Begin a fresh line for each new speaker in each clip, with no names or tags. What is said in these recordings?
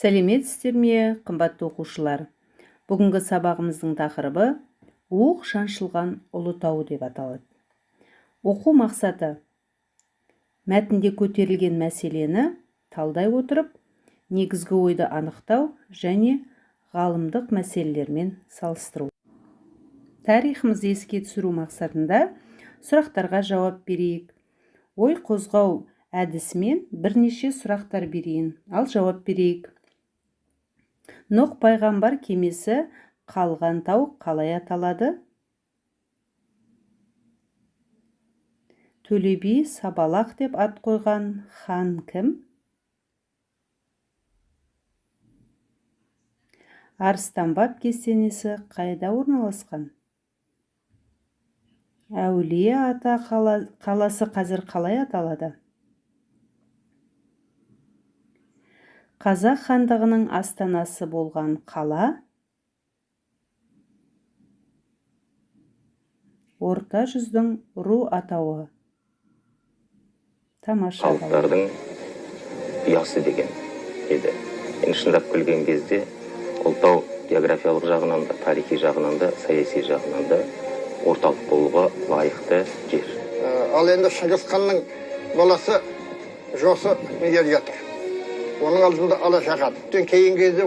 Сәлеметсіздер ме, қымбатты оқушылар? Бүгінгі сабағымыздың тақырыбы оқ шаншылған Ұлытау деп аталады. Оқу мақсаты: мәтінде көтерілген мәселені талдай отырып, негізгі ойды анықтау және ғалымдық мәселелермен салыстыру. Тарихымызды еске түсіру мақсатында сұрақтарға жауап берейік. Ой қозғау әдісімен бірнеше сұрақтар берейін, ал жауап берейік. Нұх пайғамбар кемесі қалған тау қалай аталады? Төле би Сабалақ деп ат қойған хан кім? Арыстан-баб кесенесі қайда орналасқан? Әулие ата қаласы қазір қалай аталады? Қазақ хандығының астанасы болған қала? Орта жүздің ру атауы. Тамаша.
Халықтардың ұясы деген еді. Шындап келген кезде Ұлытау географиялық жағынан да, тарихи жағынан да, саяси жағынан да орталық болуға лайықты жер.
Ал енді Шыңғыс ханның баласы Жосы неден жатыр. Оның алдында Алашахан. Кейін кезде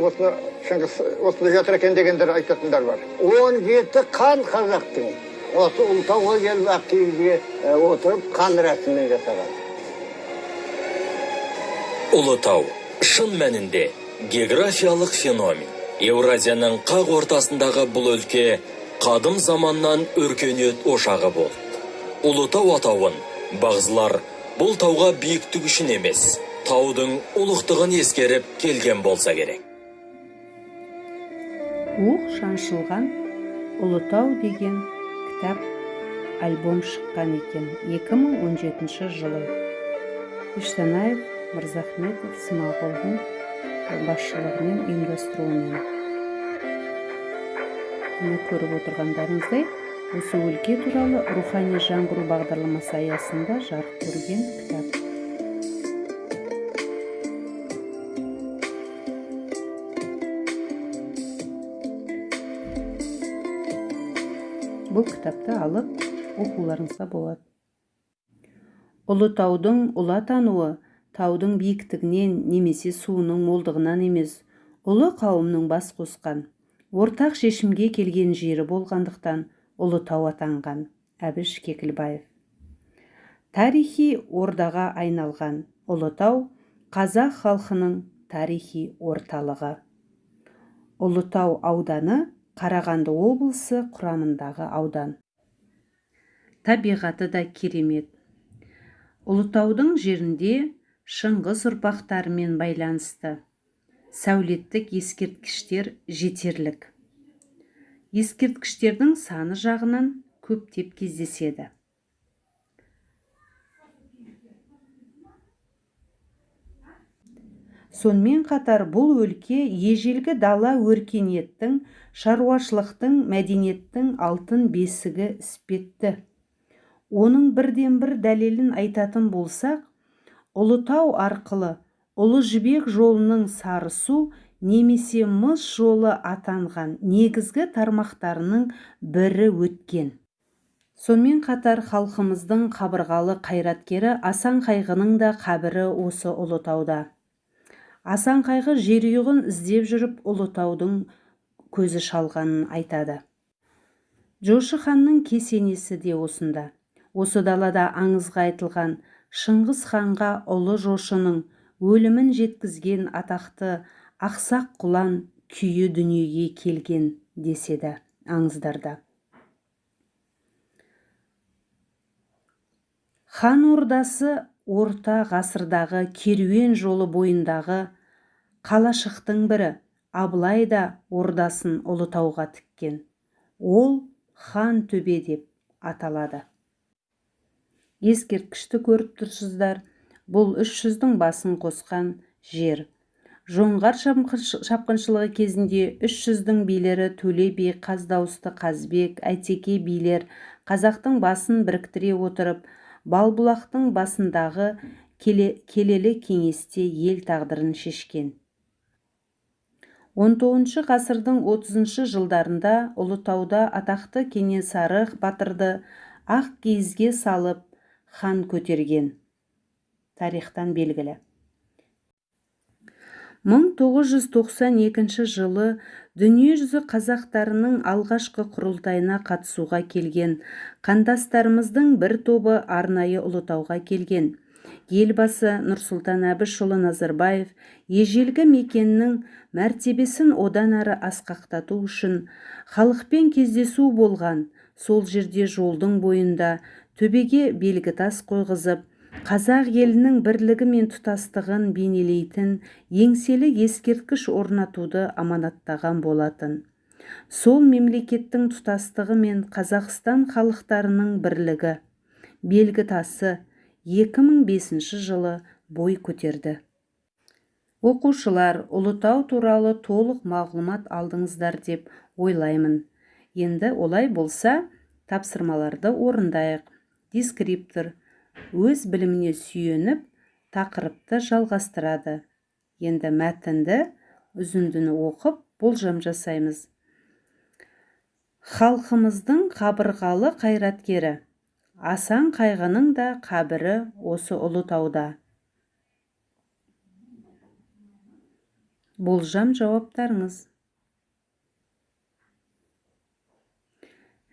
Шыңғыс осында жатыр екен дегендер айтатындар бар. 17 хан қазақтың осы Ұлытауға келіп Ақкиізге отырып қан рәсімін жасаған.
Ұлытау шын мәнінде географиялық феномен. Еуразияның қақ ортасындағы бұл өлке қадым заманнан өркениет ошағы болды. Ұлытау атауын бағзылар бұл тауға биіктік үшін емес, таудың ұлықтығын ескеріп келген болса керек.
Оқ шаншылған Ұлытау деген кітап, альбом шыққан екен 2017 жылы. Иштанаев, Мырзахметов, Смағұлдың басшылығымен ұйымдастыруымен. Мұны көріп отырғандарыңыздай, осы өлке туралы рухани жаңғыру бағдарламасы аясында жарық көрген кітап. Бұл кітапты алып оқуларыңызға болады. Ұлытаудың ұлы атануы таудың биіктігінен немесе суының молдығынан емес, ұлы қауымның бас қосқан, ортақ шешімге келген жері болғандықтан Ұлытау атанған. Әбіш Кекілбаев. Тарихи ордаға айналған Ұлытау қазақ халқының тарихи орталығы. Ұлытау ауданы Қарағанды облысы құрамындағы аудан. Табиғаты да керемет. Ұлытаудың жерінде Шыңғыс ұрпақтарымен байланысты. Сәулеттік ескерткіштер жетерлік. Ескерткіштердің саны жағынан көптеп кездеседі. Сонымен қатар бұл өлке ежелгі дала өркениеттің, шаруашылықтың, мәдениеттің алтын бесігі іспетті. Оның бірден бір дәлелін айтатын болсақ, Ұлытау арқылы Ұлы Жібек жолының Сарысу немесе Мыс жолы атанған негізгі тармақтарының бірі өткен. Сонымен қатар халқымыздың қабырғалы қайраткері Асан Қайғының да қабірі осы Ұлытауда. Асан Қайғы жерұйығын іздеп жүріп Ұлытаудың көзі шалғанын айтады. Жошы ханның кесенесі де осында. Осы далада аңызға айтылған Шыңғыс ханға ұлы Жошының өлімін жеткізген атақты Ақсақ Құлан күйі дүниеге келген деседі аңыздарда. Хан ордасы орта ғасырдағы керуен жолы бойындағы қалашықтың бірі. Абылай да ордасын Ұлытауға тіккен. Ол Хан төбе деп аталады. Ескерткішті көріп тұрсыздар. Бұл 300-дің басын қосқан жер. Жоңғар шапқыншылығы кезінде 300-дің билері Төле би, Қаздауысты Қазбек, Әйтеке билер қазақтың басын біріктіре отырып, Балбұлақтың басындағы келелі кеңесте ел тағдырын шешкен. 19 ғасырдың 30 жылдарында Ұлытауда атақты Кенесары батырды ақ киізге салып хан көтерген. Тарихтан белгілі. 1992 жылы дүниежүзі қазақтарының алғашқы құрылтайына қатысуға келген қандастарымыздың бір тобы арнайы Ұлытауға келген. Елбасы Нұрсұлтан Әбішұлы Назарбаев ежелгі мекеннің мәртебесін одан әрі асқақтату үшін халықпен кездесу болған. Сол жерде жолдың бойында төбеге белгітас қойғызып, қазақ елінің бірлігі мен тұтастығын бейнелейтін еңселі ескерткіш орнатуды аманаттаған болатын. Сол мемлекеттің тұтастығы мен Қазақстан халықтарының бірлігі белгітасы 2005 жылы бой көтерді. Оқушылар, Ұлытау туралы толық мағлұмат алдыңыздар деп ойлаймын. Енді олай болса, тапсырмаларды орындайық. Дескриптор өз біліміне сүйеніп, тақырыпты жалғастырады. Енді мәтінді, үзіндіні оқып, болжам жасаймыз. Халқымыздың қабырғалы қайраткері Асан Қайғының да қабірі осы Ұлытауда. Болжам жауаптарыңыз.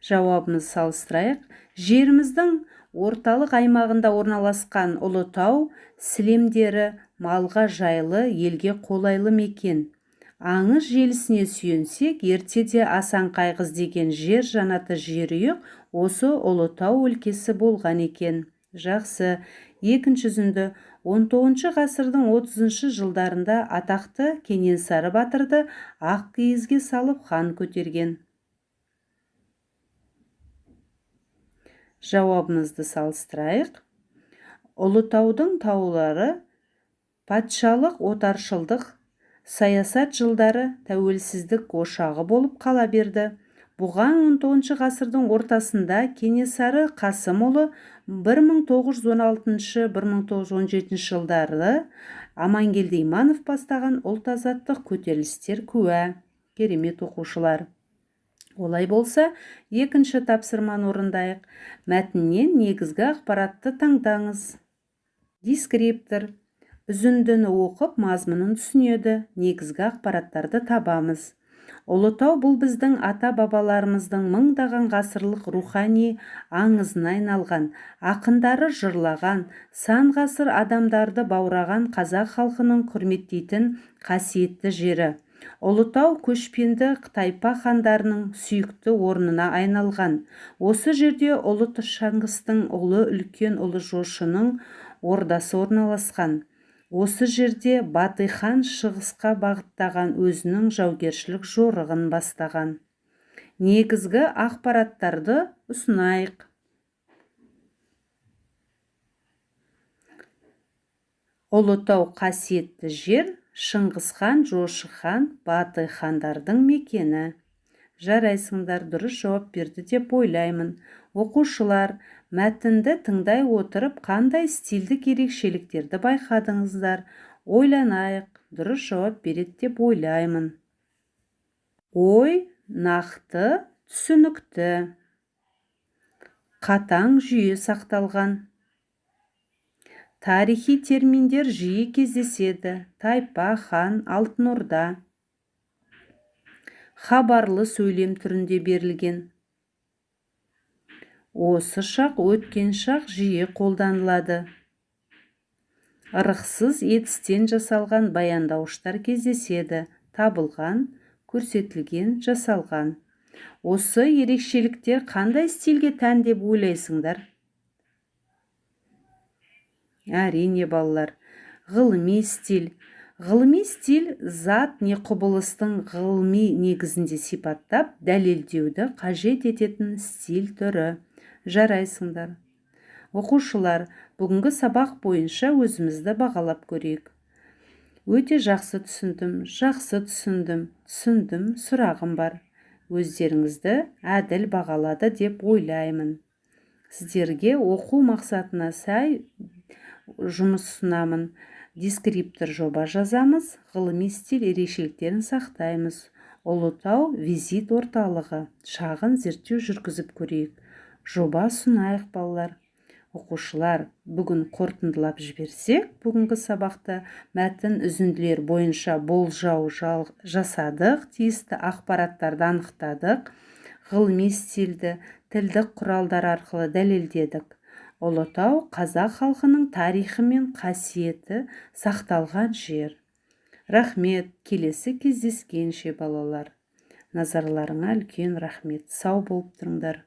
Жауабымыз салыстырайық. Жеріміздің орталық аймағында орналасқан Ұлытау сілемдері малға жайлы, елге қолайлы мекен. Аңыз желісіне сүйенсек, ертеде Асан Қайғыз деген жер жанаты жерұйық осы Ұлытау өлкесі болған екен. Жақсы. Екінші үзінді 19 ғасырдың 30 жылдарында атақты Кенесары батырды ақ киізге салып хан көтерген. Жауабымызды салыстырайық. Ұлытаудың таулары патшалық отаршылдық саясат жылдары тәуелсіздік ошағы болып қала берді. Бұған 19 ғасырдың ортасында Кенесары Қасымұлы 1916-1917 жылдары Амангелді Иманов бастаған ұлт-азаттық көтерілістер куә. Керемет оқушылар. Олай болса, екінші тапсырманы орындайық. Мәтіннен негізгі ақпаратты таңдаңыз. Дескриптор үзіндіні оқып, мазмұнын түсінеді. Негізгі ақпараттарды табамыз. Ұлытау бұл біздің ата-бабаларымыздың мыңдаған ғасырлық рухани аңызына айналған, ақындары жырлаған, сан ғасыр адамдарды баураған қазақ халқының құрметтейтін қасиетті жері. Ұлытау көшпенді тайпа хандарының сүйікті орнына айналған. Осы жерде ұлы Шыңғыстың ұлы үлкен ұлы Жошының ордасы орналасқан. Осы жерде Батый хан шығысқа бағыттаған өзінің жаугершілік жорығын бастаған. Негізгі ақпараттарды ұсынайық. Ұлытау қасиетті жер, Шыңғыс хан, Жошы хан, Батый хандардың мекені. Жарайсыңдар, дұрыс жауап берді деп ойлаймын. Оқушылар, мәтінді тыңдай отырып, қандай стильдік ерекшеліктерді байқадыңыздар? Ойланайық, дұрыс жауап береді деп ойлаймын. Ой, нақты, түсінікті. Қатаң жүйе сақталған. Тарихи терминдер жиі кездеседі. Тайпа, хан, алтын орда. Хабарлы сөйлем түрінде берілген. Осы шақ, өткен шақ жиі қолданылады. Ырықсыз етістен жасалған баяндауыштар кездеседі. Табылған, көрсетілген, жасалған. Осы ерекшеліктер қандай стильге тән деп ойлайсыңдар? Әрине балалар, ғылыми стиль. Ғылыми стиль зат не құбылыстың ғылыми негізінде сипаттап, дәлелдеуді қажет ететін стиль түрі. Жарайсыңдар. Оқушылар, бүгінгі сабақ бойынша өзімізді бағалап көрейік. Өте жақсы түсіндім, сұрағым бар. Өздеріңізді әділ бағалады деп ойлаймын. Сіздерге оқу мақсатына сай жұмыс ұсынамын. дескриптор жоба жазамыз, ғылыми стиль ерекшеліктерін сақтаймыз. Ұлытау визит орталығы, шағын зерттеу жүргізіп көрейік. Жоба ұсынайық балалар. Оқушылар, бүгін қорытындылап жіберсек, бүгінгі сабақта мәтін үзінділер бойынша болжау жасадық, тиісті ақпараттарды анықтадық, ғылыми стильді тілдік құралдар арқылы дәлелдедік. Ұлытау қазақ халқының тарихы мен қасиеті сақталған жер. Рахмет, келесі кездескенше балалар. Назарларыңа үлкен рахмет. Сау болып тұрыңдар.